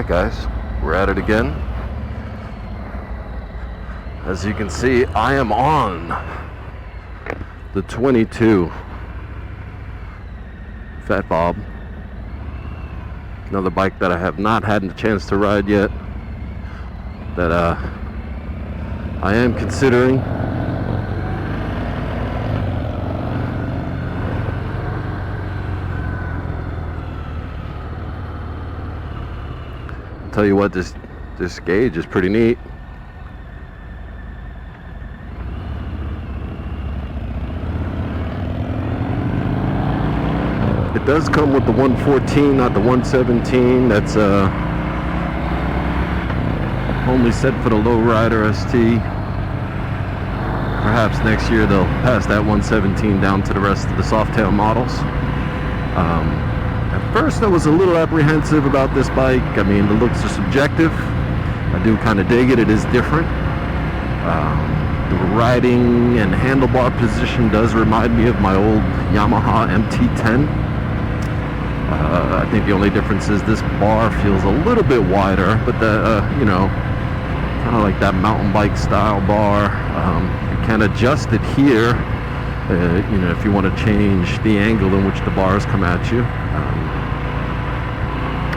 Alright guys, we're at it again. As you can see, I am on the 22 Fat Bob. Another bike that I have not had a chance to ride yet, that I am considering. Tell you what, this gauge is pretty neat. It does come with the 114, not the 117. That's only set for the lowrider ST. Perhaps next year they'll pass that 117 down to the rest of the Softail models. At first I was a little apprehensive about this bike. I mean, the looks are subjective. I do kind of dig it. It is different. The riding and handlebar position does remind me of my old Yamaha MT-10. I think the only difference is this bar feels a little bit wider, but you know, kind of like that mountain bike style bar. You can adjust it here, you know, if you want to change the angle in which the bars come at you.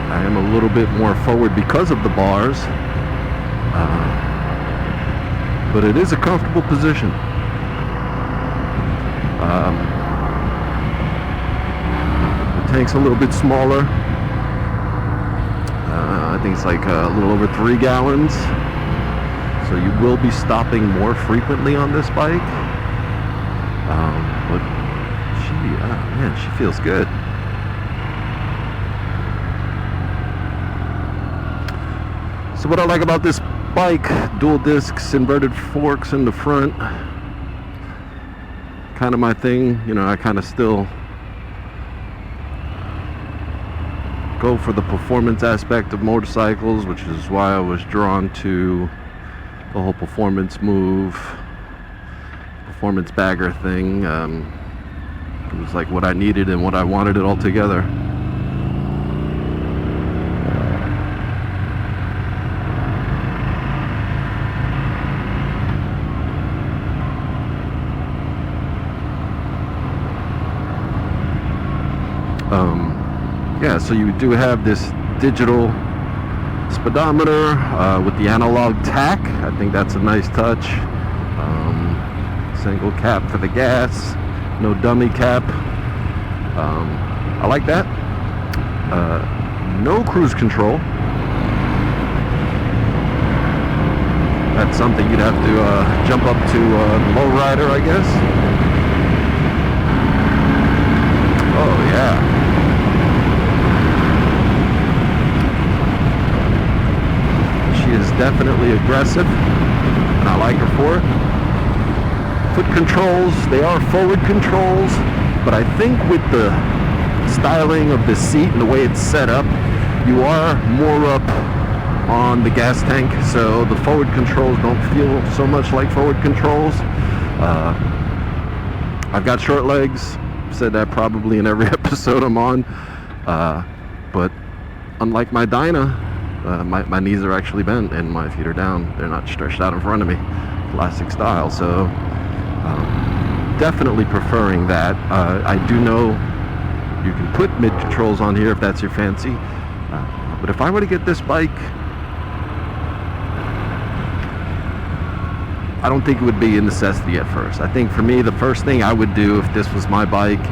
I am a little bit more forward because of the bars, but it is a comfortable position. The tank's a little bit smaller. I think it's like a little over 3 gallons. So you will be stopping more frequently on this bike. But she feels good. So what I like about this bike, dual discs, inverted forks in the front, kind of my thing. You know, I kind of still go for the performance aspect of motorcycles, which is why I was drawn to the whole performance move, performance bagger thing. It was like what I needed and what I wanted it all together. Yeah, so you do have this digital speedometer with the analog tach. I think that's a nice touch. Single cap for the gas, no dummy cap. I like that. No cruise control. That's something you'd have to jump up to lowrider, I guess. Oh yeah. She is definitely aggressive, and I like her for it. Foot controls, they are forward controls, but I think with the styling of the seat and the way it's set up, you are more up on the gas tank, so the forward controls don't feel so much like forward controls. I've got short legs, said that probably in every episode I'm on, but unlike my Dyna, my knees are actually bent and my feet are down. They're not stretched out in front of me, classic style. So definitely preferring that. I do know you can put mid controls on here if that's your fancy, but if I were to get this bike, I don't think it would be a necessity at first. I think for me, the first thing I would do if this was my bike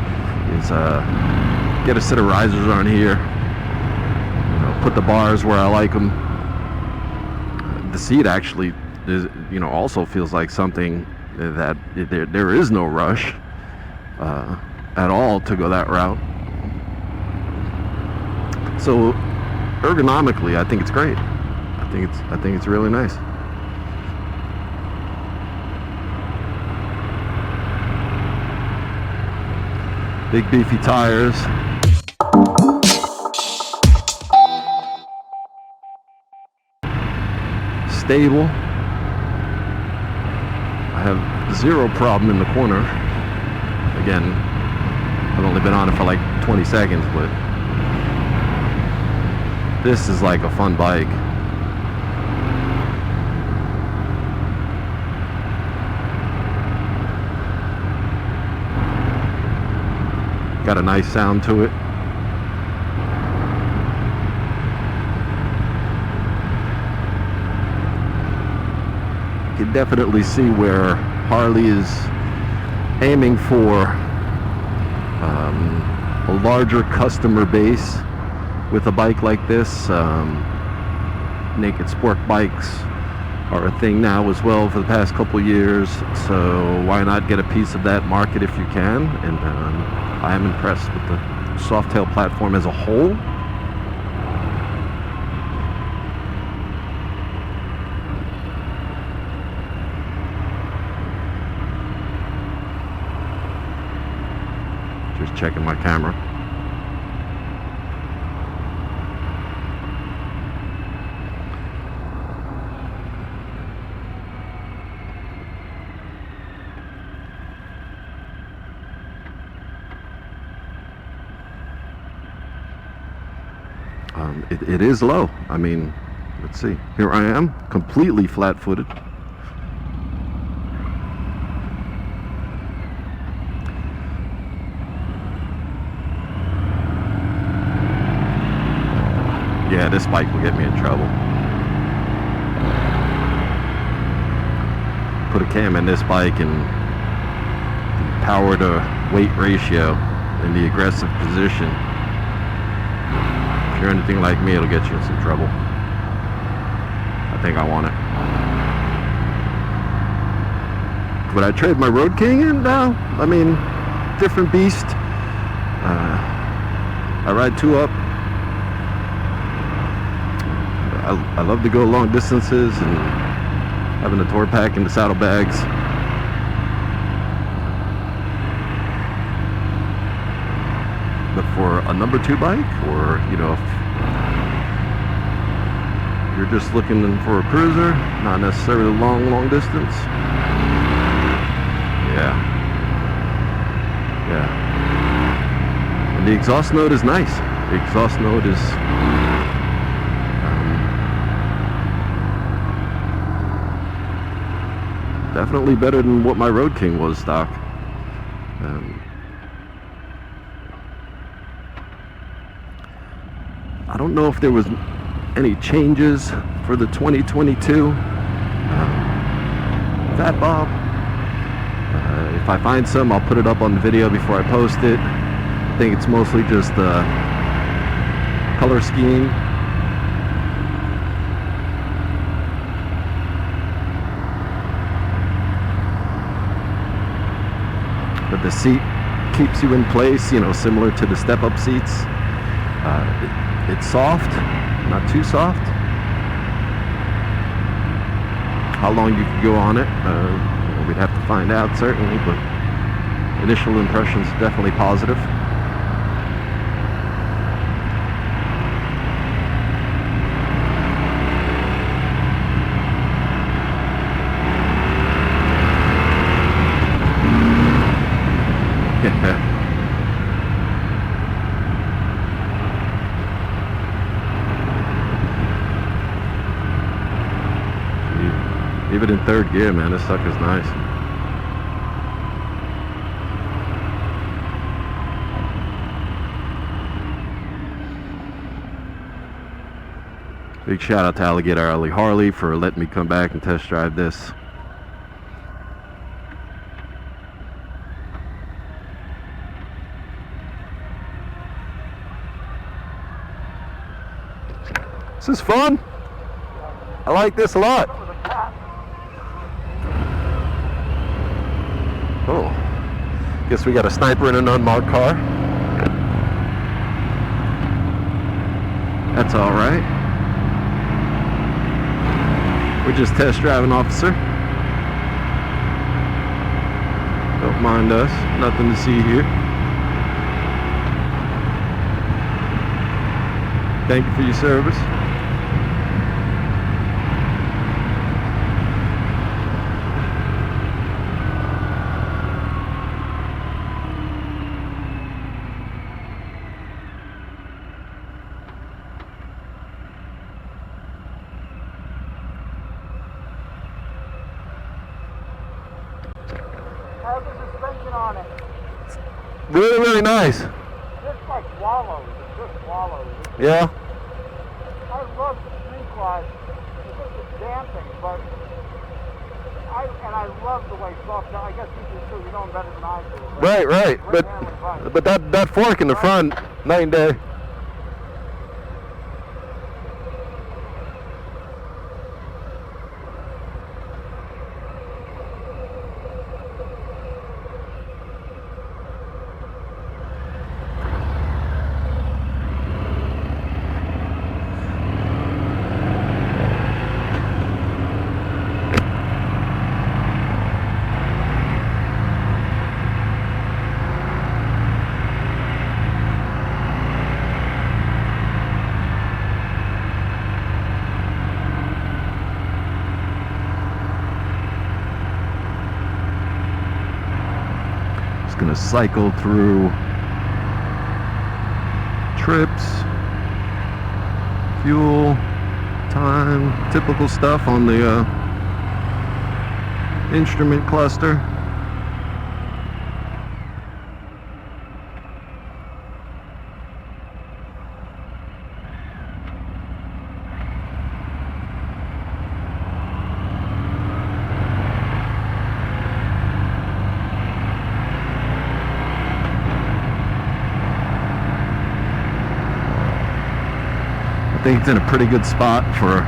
is get a set of risers on here. Put the bars where I like them. The seat actually is, you know, also feels like something that there is no rush at all to go that route. So ergonomically, I think it's great. I think it's really nice. Big beefy tires. Stable. I have zero problem in the corner. Again, I've only been on it for like 20 seconds, but This is like a fun bike. Got a nice sound to it. You can definitely see where Harley is aiming for a larger customer base with a bike like this. Naked sport bikes are a thing now as well for the past couple years, so why not get a piece of that market if you can? And I am impressed with the Softail platform as a whole. Just checking my camera. It is low. I mean, let's see. Here I am, completely flat-footed. Yeah, this bike will get me in trouble. Put a cam in this bike and the power to weight ratio in the aggressive position. If you're anything like me, it'll get you in some trouble. I think I want it. Would I trade my Road King in now? I mean, different beast. I ride 2-up. I love to go long distances and having the tour pack and the saddlebags. But for a number 2 bike, or you know, if you're just looking for a cruiser, not necessarily long distance. Yeah. And the exhaust note is nice. The exhaust note is definitely better than what my Road King was stock. I don't know if there was any changes for the 2022 Fat Bob. If I find some, I'll put it up on the video before I post it. I think it's mostly just color scheme. But the seat keeps you in place, you know, similar to the step-up seats. It's soft, not too soft. How long you can go on it, we'd have to find out certainly, but initial impressions definitely positive. Even in 3rd gear, man, this sucker's nice. Big shout out to Alligator Alley Harley for letting me come back and test drive this. This is fun. I like this a lot. Oh, guess we got a sniper in an unmarked car. That's all right. We're just test driving, officer. Don't mind us. Nothing to see here. Thank you for your service. How's the suspension on it? Really, really nice. Just like wallows. It just wallows. Yeah. I love the street glide. It's just a damping, but I love the way soft. I guess you do too. You know them better than I do. Right. But that fork in the front, night and day. Going to cycle through trips, fuel, time, typical stuff on the instrument cluster. I think it's in a pretty good spot for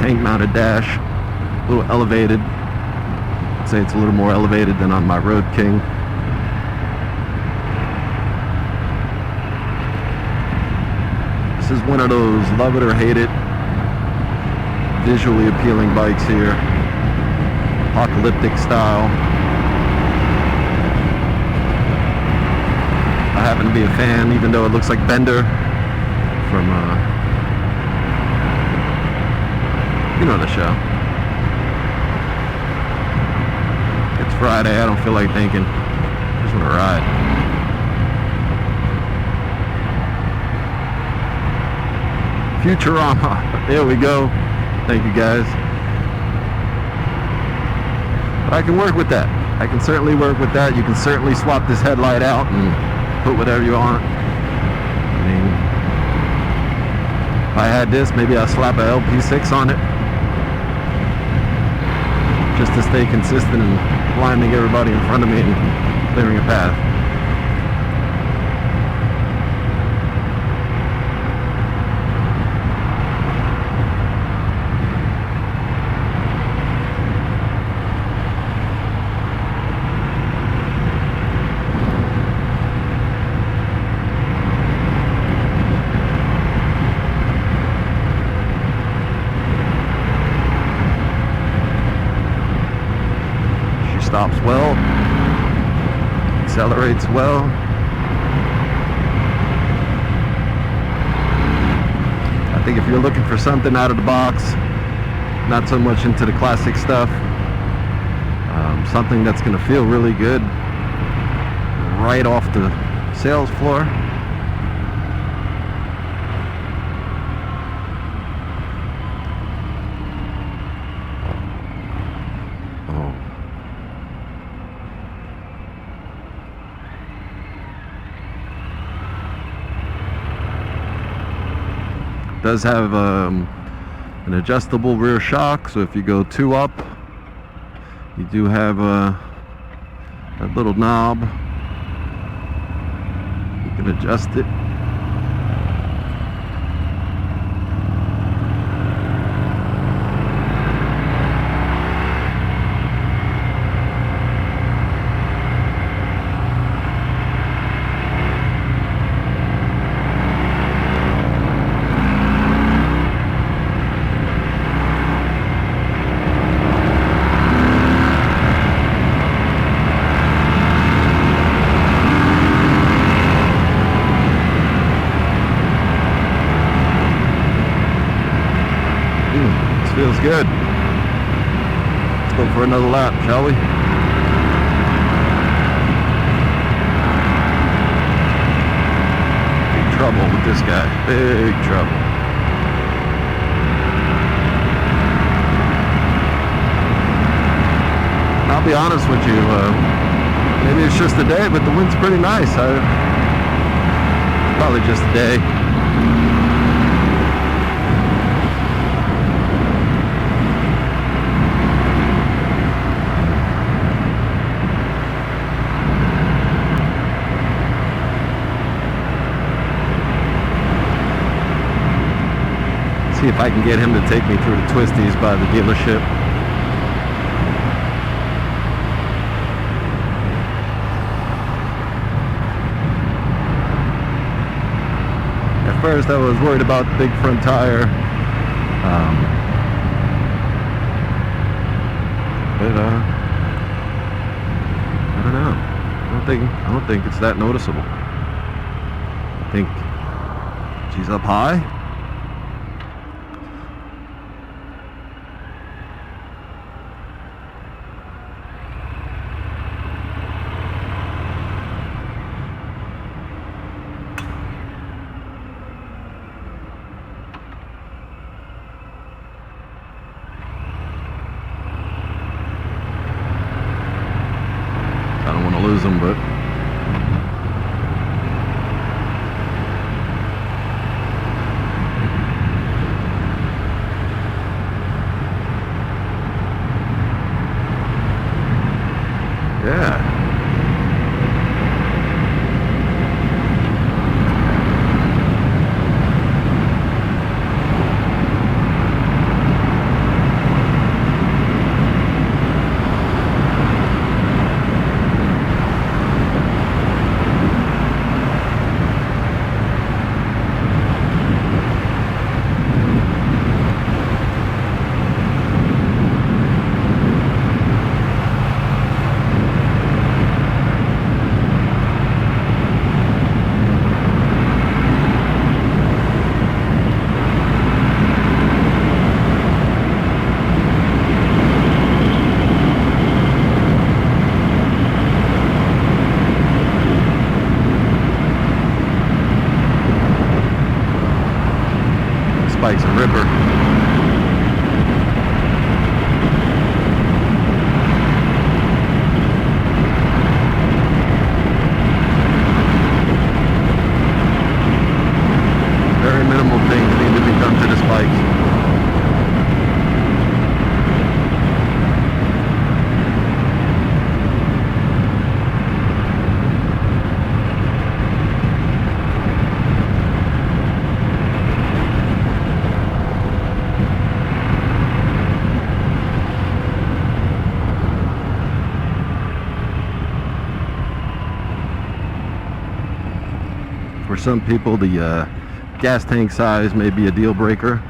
tank mounted dash, a little elevated. I'd say it's a little more elevated than on my Road King. This is one of those love it or hate it, visually appealing bikes here, apocalyptic style. I happen to be a fan, even though it looks like Bender from, you know the show. It's Friday, I don't feel like thinking. I just want to ride. Futurama, there we go. Thank you guys. But I can work with that. I can certainly work with that. You can certainly swap this headlight out and put whatever you want. I mean, if I had this, maybe I'll slap a LP6 on it, just to stay consistent and blinding everybody in front of me and clearing a path. Stops well, accelerates well. I think if you're looking for something out of the box, not so much into the classic stuff, something that's going to feel really good right off the sales floor, does have an adjustable rear shock, so if you go 2 up, you do have that little knob. You can adjust it. Feels good. Let's go for another lap, shall we? Big trouble with this guy. Big trouble. be honest with you. Maybe it's just a day, but the wind's pretty nice. Probably just a day. See if I can get him to take me through the twisties by the dealership. At first I was worried about the big front tire, but I don't know. I don't think it's that noticeable. I think she's up high. I don't want to lose them, but yeah. Spike's a ripper. Very minimal things need to be done to this bike. For some people, the gas tank size may be a deal breaker.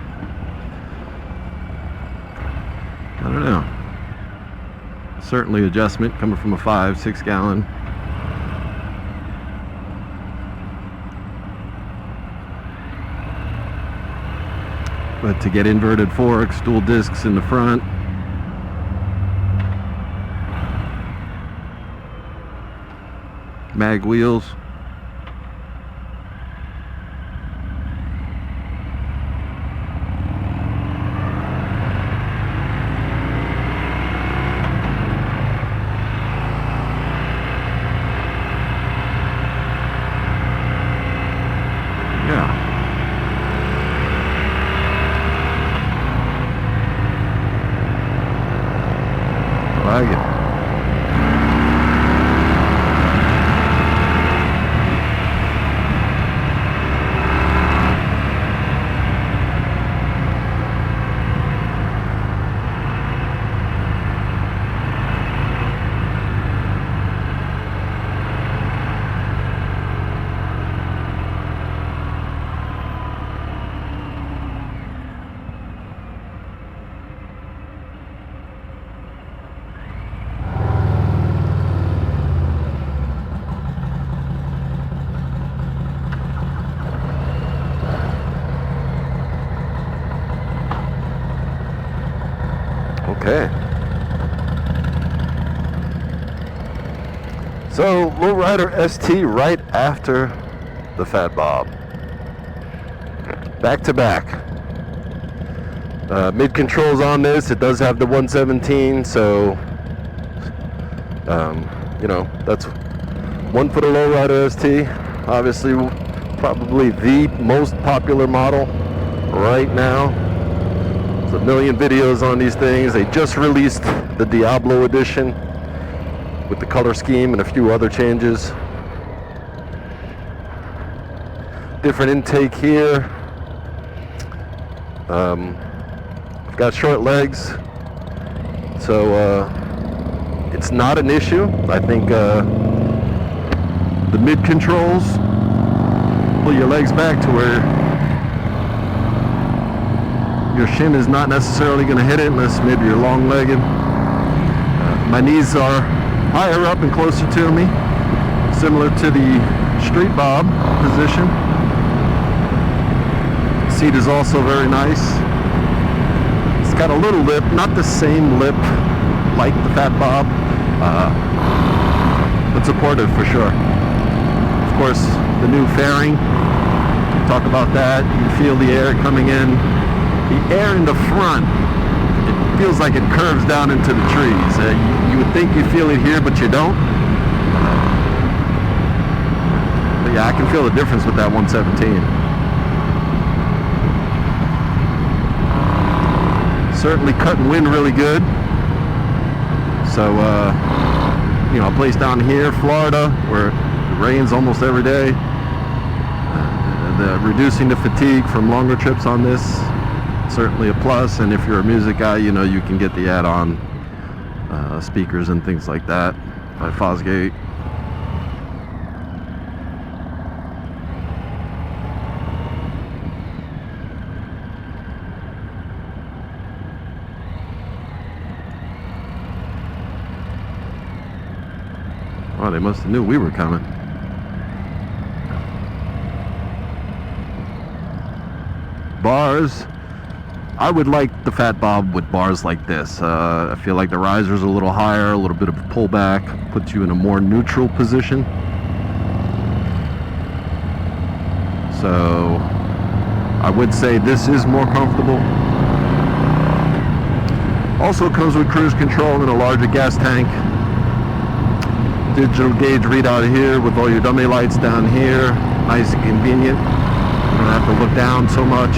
I don't know. Certainly adjustment coming from a 5-6 gallon. But to get inverted forks, dual discs in the front, mag wheels, I like it. Okay. So, Lowrider ST right after the Fat Bob. Back to back. Mid controls on this. It does have the 117, so You know, that's one for the Lowrider ST. Obviously, probably the most popular model right now. There's a million videos on these things. They just released the Diablo edition with the color scheme and a few other changes. Different intake here. I've got short legs, so it's not an issue. I think the mid controls pull your legs back to where your shin is not necessarily going to hit it unless maybe you're long-legged. My knees are higher up and closer to me, similar to the Street Bob position. Seat is also very nice. It's got a little lip, not the same lip like the Fat Bob, but supportive for sure. Of course, the new fairing, talk about that. You feel the air coming in. The air in the front, it feels like it curves down into the trees. You would think you feel it here, but you don't. But yeah, I can feel the difference with that 117. Certainly cutting wind really good. So, you know, a place down here, Florida, where it rains almost every day. Reducing the fatigue from longer trips on this, certainly a plus. And if you're a music guy, you know, you can get the add-on speakers and things like that by Fosgate. Oh, they must have knew we were coming. Bars, I would like the Fat Bob with bars like this. I feel like the riser's a little higher, a little bit of a pullback, puts you in a more neutral position. So I would say this is more comfortable. Also comes with cruise control and a larger gas tank. Digital gauge readout here with all your dummy lights down here. Nice and convenient. You don't have to look down so much.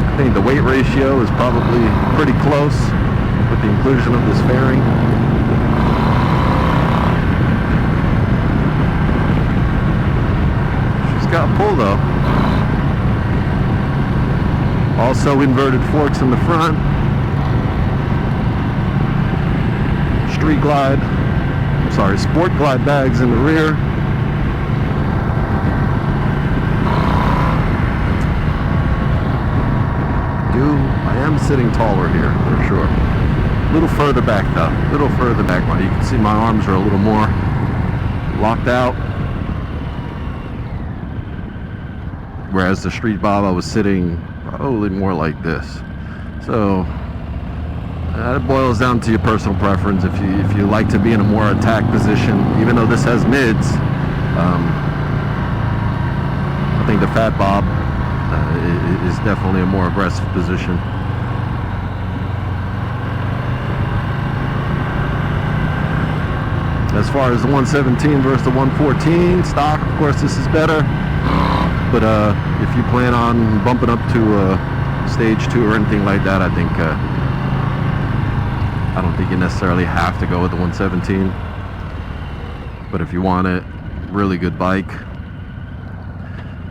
I think the weight ratio is probably pretty close with the inclusion of this fairing. Got pull though. Also inverted forks in the front. Street Glide, sorry, Sport Glide bags in the rear. I am sitting taller here for sure. A little further back though. A little further back. You can see my arms are a little more locked out. Whereas the Street Bob, I was sitting probably more like this. So it boils down to your personal preference. If you like to be in a more attack position, even though this has mids, I think the Fat Bob is definitely a more aggressive position. As far as the 117 versus the 114 stock, of course, this is better. But if you plan on bumping up to stage 2 or anything like that, I don't think you necessarily have to go with the 117. But if you want it, really good bike.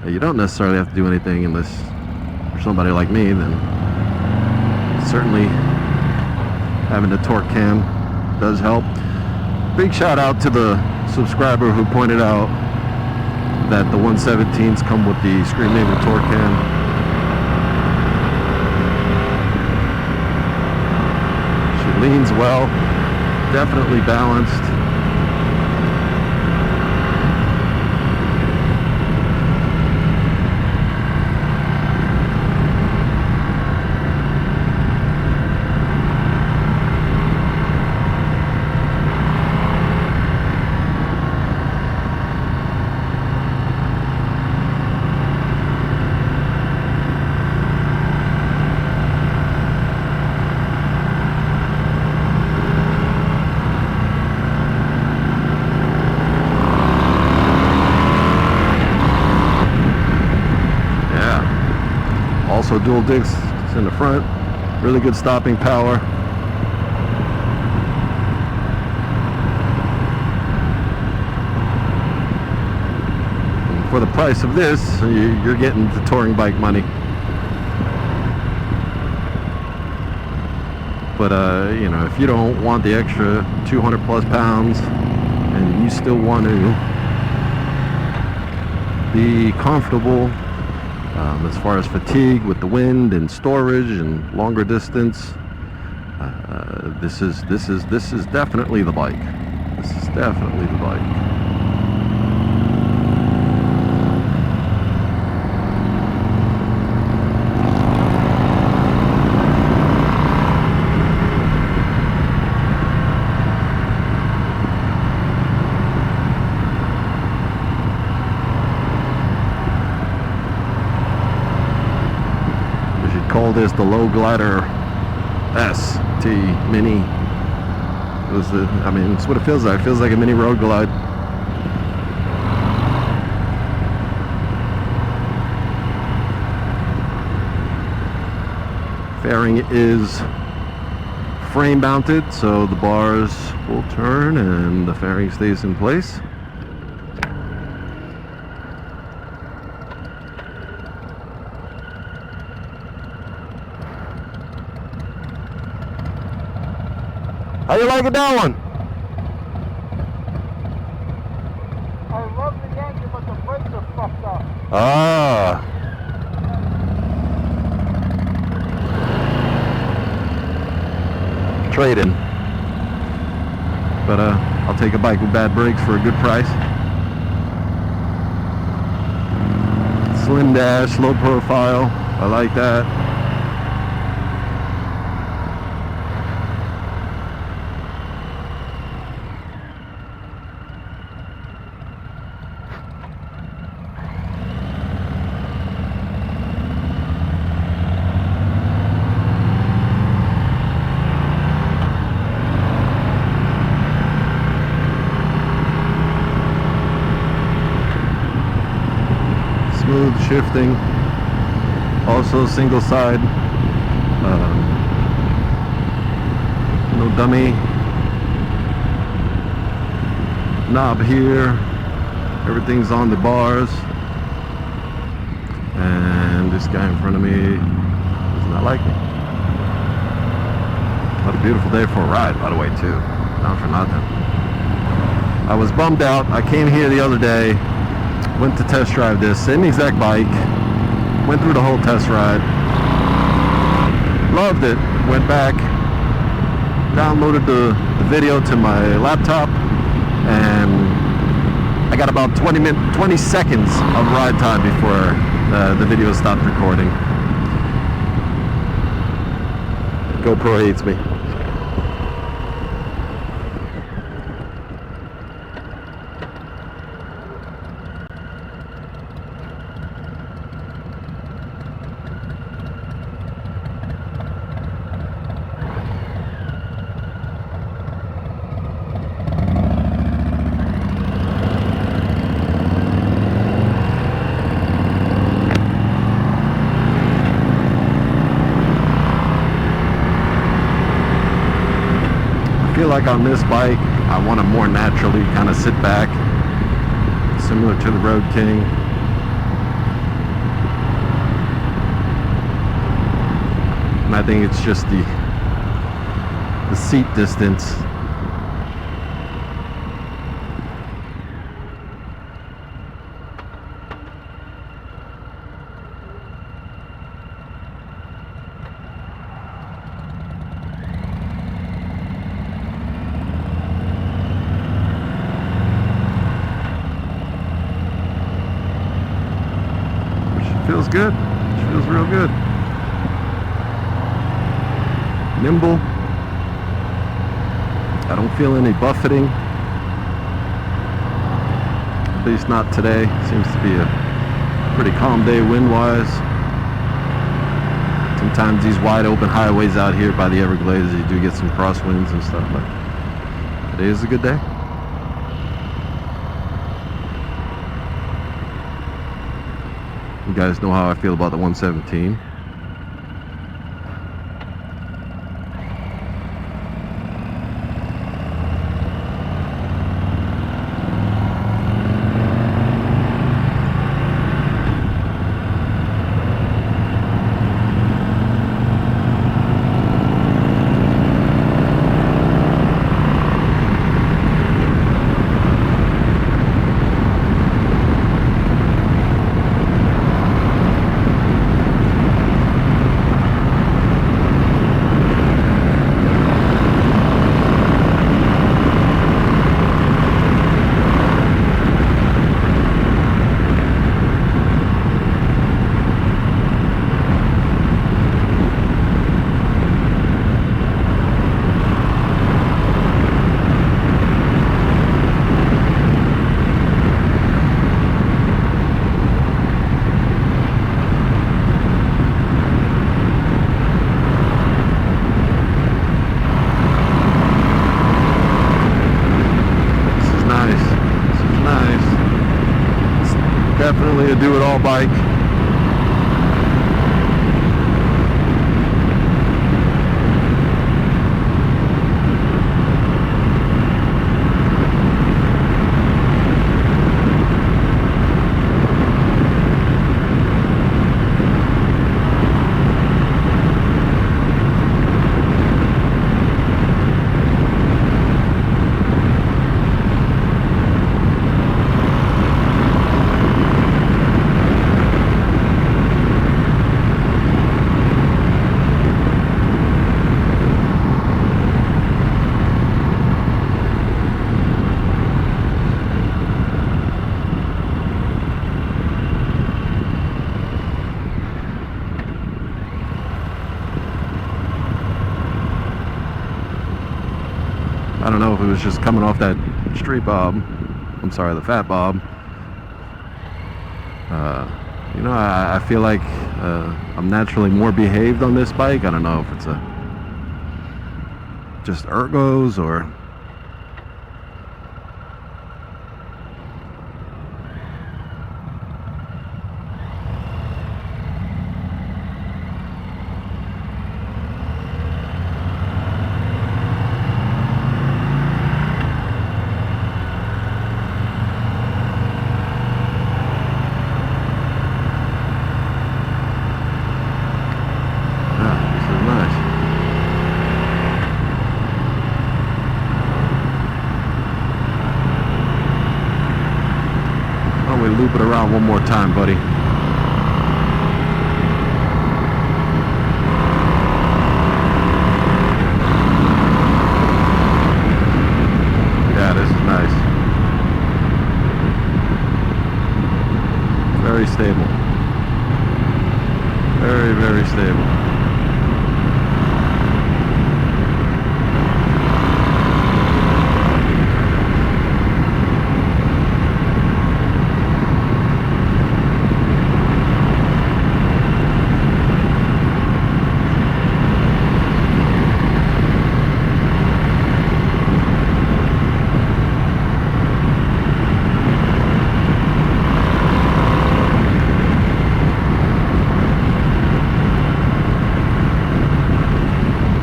You don't necessarily have to do anything unless you're somebody like me. Then certainly having the torque cam does help. Big shout out to the subscriber who pointed out that the 117s come with the Scream Neighbor torque cam. She leans well, definitely balanced. Also dual discs in the front. Really good stopping power. And for the price of this, you're getting the touring bike money. But you know, if you don't want the extra 200 plus pounds and you still want to be comfortable as far as fatigue with the wind and storage and longer distance, this is definitely the bike. This is definitely the bike. Call this the Low Glider ST Mini. It was I mean, it's what it feels like. It feels like a mini road glide. Fairing is frame mounted, so the bars will turn and the fairing stays in place. How you liking that one? I love the engine, but the brakes are fucked up. Ah. Trade-in. But I'll take a bike with bad brakes for a good price. Slim dash, low profile. I like that. Smooth shifting, also single side, no dummy knob here, everything's on the bars, and this guy in front of me does not like me. What a beautiful day for a ride, by the way, too, not for nothing. I was bummed out. I came here the other day, went to test drive this same exact bike, went through the whole test ride, loved it, went back, downloaded the video to my laptop, and I got about 20 seconds of ride time before the video stopped recording. GoPro hates me. I feel like on this bike I want to more naturally kind of sit back, similar to the Road King. And I think it's just the seat distance. Feels good. Feels real good. Nimble. I don't feel any buffeting. At least not today. Seems to be a pretty calm day wind-wise. Sometimes these wide open highways out here by the Everglades, you do get some crosswinds and stuff, but today is a good day. You guys know how I feel about the 117. a do-it-all bike. I don't know if it was just coming off that street bob. I'm sorry, the fat bob. You know, I feel like I'm naturally more behaved on this bike. I don't know if it's just ergos or... Loop it around one more time, buddy. Yeah, this is nice. Very stable. Very, very stable.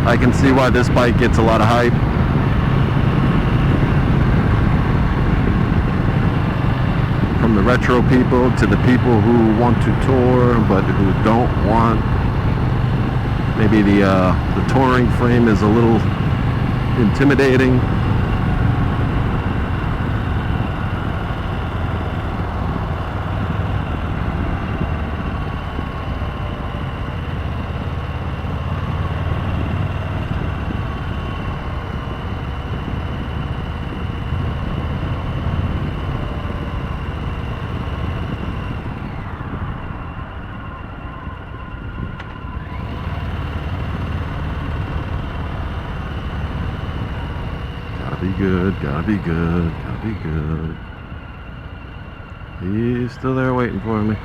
I can see why this bike gets a lot of hype. From the retro people to the people who want to tour but who don't want. Maybe the touring frame is a little intimidating. Gotta be good, gotta be good, gotta be good. He's still there waiting for me.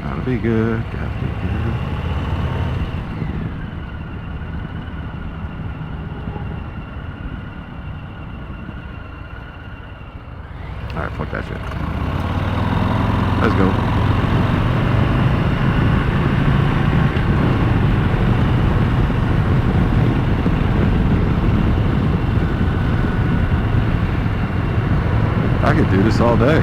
Gotta be good, gotta be good. Alright, fuck that shit. Let's go. I could do this all day.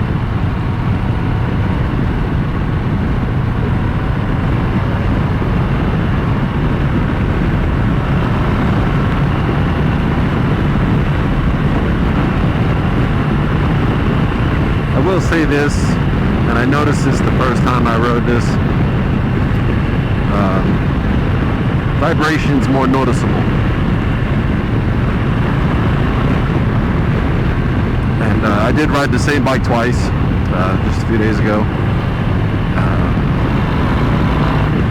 I will say this, and I noticed this the first time I rode this. Vibration's more noticeable. I did ride the same bike twice, just a few days ago.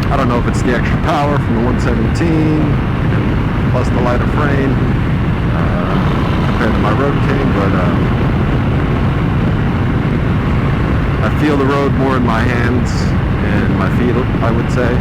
I don't know if it's the extra power from the 117 plus the lighter frame compared to my Road King, but I feel the road more in my hands and my feet, I would say.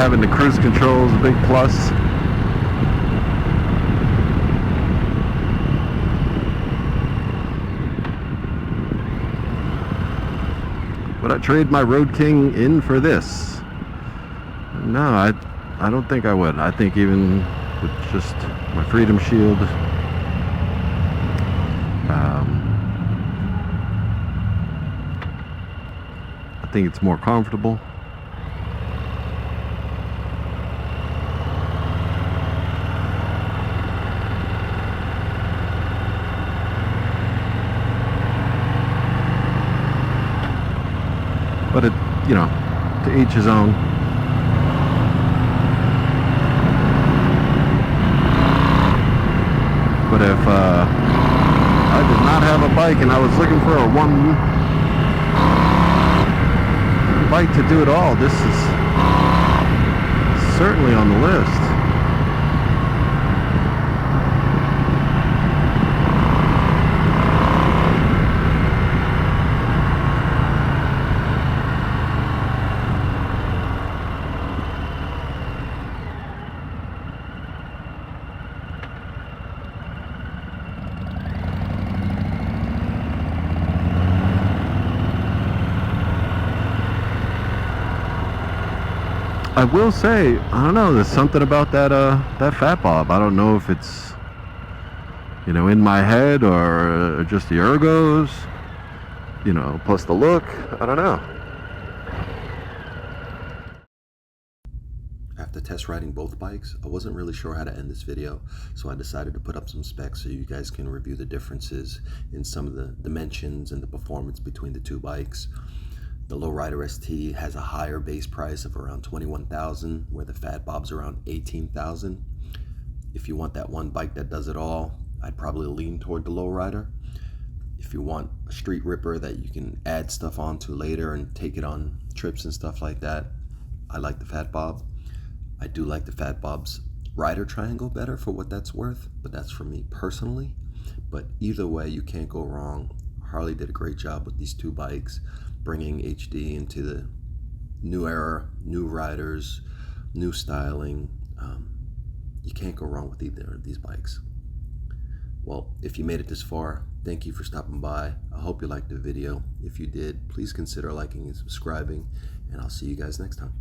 having the cruise control is a big plus. Would I trade my Road King in for this? No, I don't think I would. I think even with just my Freedom Shield, I think it's more comfortable. But it, you know, to each his own. But if I did not have a bike and I was looking for a one bike to do it all, this is certainly on the list. I will say, I don't know, there's something about that that Fat Bob. I don't know if it's, you know, in my head or just the ergos, you know, plus the look. I don't know. After test riding both bikes, I wasn't really sure how to end this video, so I decided to put up some specs so you guys can review the differences in some of the dimensions and the performance between the two bikes. The Lowrider ST has a higher base price of around $21,000, where the Fat Bob's around $18,000. If you want that one bike that does it all, I'd probably lean toward the Lowrider. If you want a street ripper that you can add stuff onto later and take it on trips and stuff like that, I like the Fat Bob. I do like the Fat Bob's rider triangle better for what that's worth, but that's for me personally. But either way, you can't go wrong. Harley did a great job with these two bikes, bringing HD into the new era, new riders, new styling. You can't go wrong with either of these bikes. Well, if you made it this far, thank you for stopping by. I hope you liked the video. If you did, please consider liking and subscribing, and I'll see you guys next time.